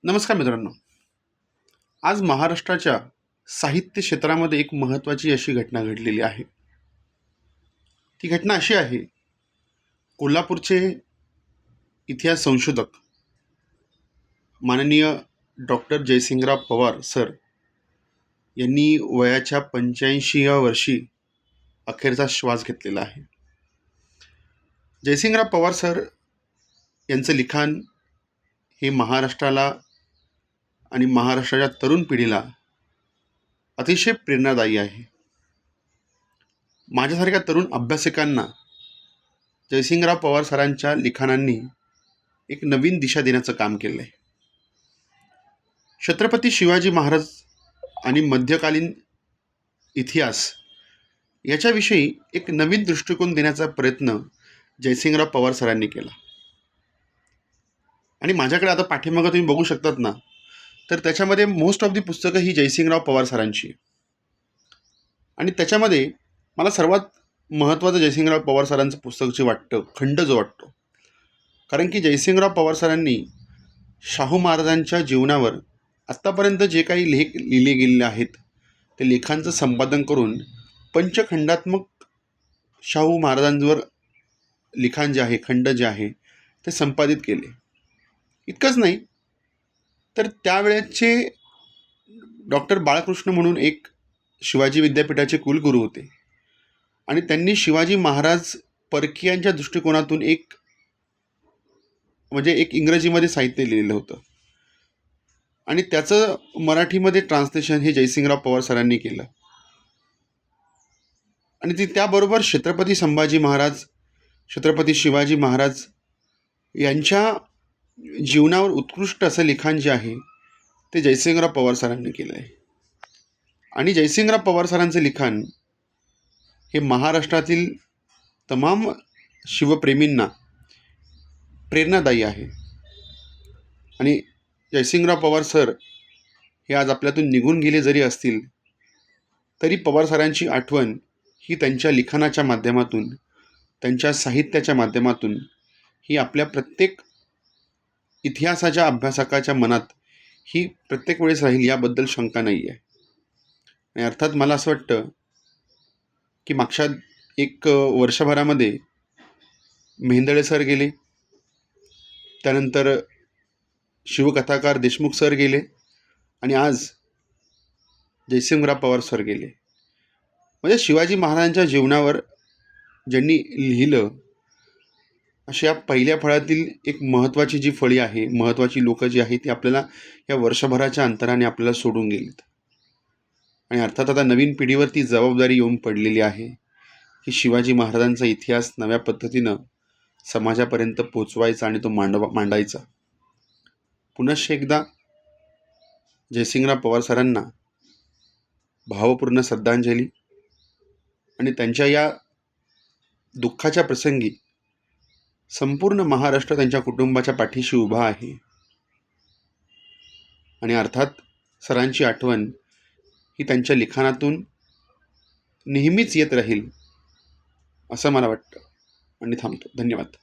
नमस्कार मित्रांनो. आज महाराष्ट्राच्या साहित्य क्षेत्रामध्ये एक महत्त्वाची अशी घटना घडलेली आहे. ती घटना अशी आहे, कोल्हापूरचे इतिहास संशोधक माननीय डॉक्टर जयसिंगराव पवार सर यांनी वयाच्या 85व्या वर्षी अखेरचा श्वास घेतलेला आहे. जयसिंगराव पवार सर यांचं लिखाण हे महाराष्ट्राला आणि महाराष्ट्राच्या तरुण पिढीला अतिशय प्रेरणादायी आहे. माझ्यासारख्या तरुण अभ्यासकांना जयसिंगराव पवार सरांच्या लिखाणांनी एक नवीन दिशा देण्याचं काम केलं आहे. छत्रपती शिवाजी महाराज आणि मध्यकालीन इतिहास याच्याविषयी एक नवीन दृष्टिकोन देण्याचा प्रयत्न जयसिंगराव पवार सरांनी केला. आणि माझ्याकडे आता पाठीमागं तुम्ही बघू शकतात ना, तर त्याच्यामध्ये मोस्ट ऑफ दी पुस्तकं ही जयसिंगराव पवार सरांची. आणि त्याच्यामध्ये मला सर्वात महत्त्वाचं जयसिंगराव पवार सरांचं पुस्तक जे वाटतं, खंड जो वाटतो, कारण की जयसिंगराव पवार सरांनी शाहू महाराजांच्या जीवनावर आत्तापर्यंत जे काही लेख लिहिले गेलेले आहेत ते लेखांचं संपादन करून पंचखंडात्मक शाहू महाराजांवर लिखाण जे आहे, खंड जे आहे ते संपादित केले. इतकंच नाही तर त्यावेळेचे डॉक्टर बाळकृष्ण म्हणून एक शिवाजी विद्यापीठाचे कुलगुरू होते आणि त्यांनी शिवाजी महाराज परकीयांच्या दृष्टिकोनातून एक इंग्रजीमध्ये साहित्य लिहिलेलं होतं आणि त्याचं मराठीमध्ये ट्रान्सलेशन हे जयसिंगराव पवार सरांनी केलं. आणि त्याबरोबर छत्रपती संभाजी महाराज, छत्रपती शिवाजी महाराज यांच्या जीवनावर उत्कृष्ट असं लिखाण जे आहे ते जयसिंगराव पवार सरांनी केलं आहे. आणि जयसिंगराव पवार सरांचं लिखाण हे महाराष्ट्रातील तमाम शिवप्रेमींना प्रेरणादायी आहे. आणि जयसिंगराव पवार सर हे आज आपल्यातून निघून गेले जरी असतील तरी पवार सरांची आठवण ही त्यांच्या लिखाणाच्या माध्यमातून, त्यांच्या साहित्याच्या माध्यमातून ही आपल्या प्रत्येक इतिहासाच्या अभ्यासकाच्या मनात ही प्रत्येक वेळेस राहील, याबद्दल शंका नाही आहे. आणि अर्थात मला असं वाटतं की मागच्या एक वर्षभरामध्ये मेहेंदळे सर गेले, त्यानंतर शिवकथाकार देशमुख सर गेले आणि आज जयसिंगराव पवार सर गेले. म्हणजे शिवाजी महाराजांच्या जीवनावर ज्यांनी लिहिलं अशा पहिल्या फळातील एक महत्त्वाची जी फळी आहे, महत्त्वाची लोकं जी आहेत ती आपल्याला या वर्षभराच्या अंतराने आपल्याला सोडून गेलीत. आणि अर्थात आता नवीन पिढीवर ती जबाबदारी येऊन पडलेली आहे की शिवाजी महाराजांचा इतिहास नव्या पद्धतीनं समाजापर्यंत पोचवायचा आणि तो मांडायचा. पुनश्च एकदा जयसिंगराव पवार सरांना भावपूर्ण श्रद्धांजली. आणि त्यांच्या या दुःखाच्या प्रसंगी संपूर्ण महाराष्ट्र त्यांच्या कुटुंबाच्या पाठीशी उभा आहे. आणि अर्थात सरांची आठवण ही त्यांच्या लिखाणातून नेहमीच येत राहील असं मला वाटतं. आणि थांबतो. धन्यवाद.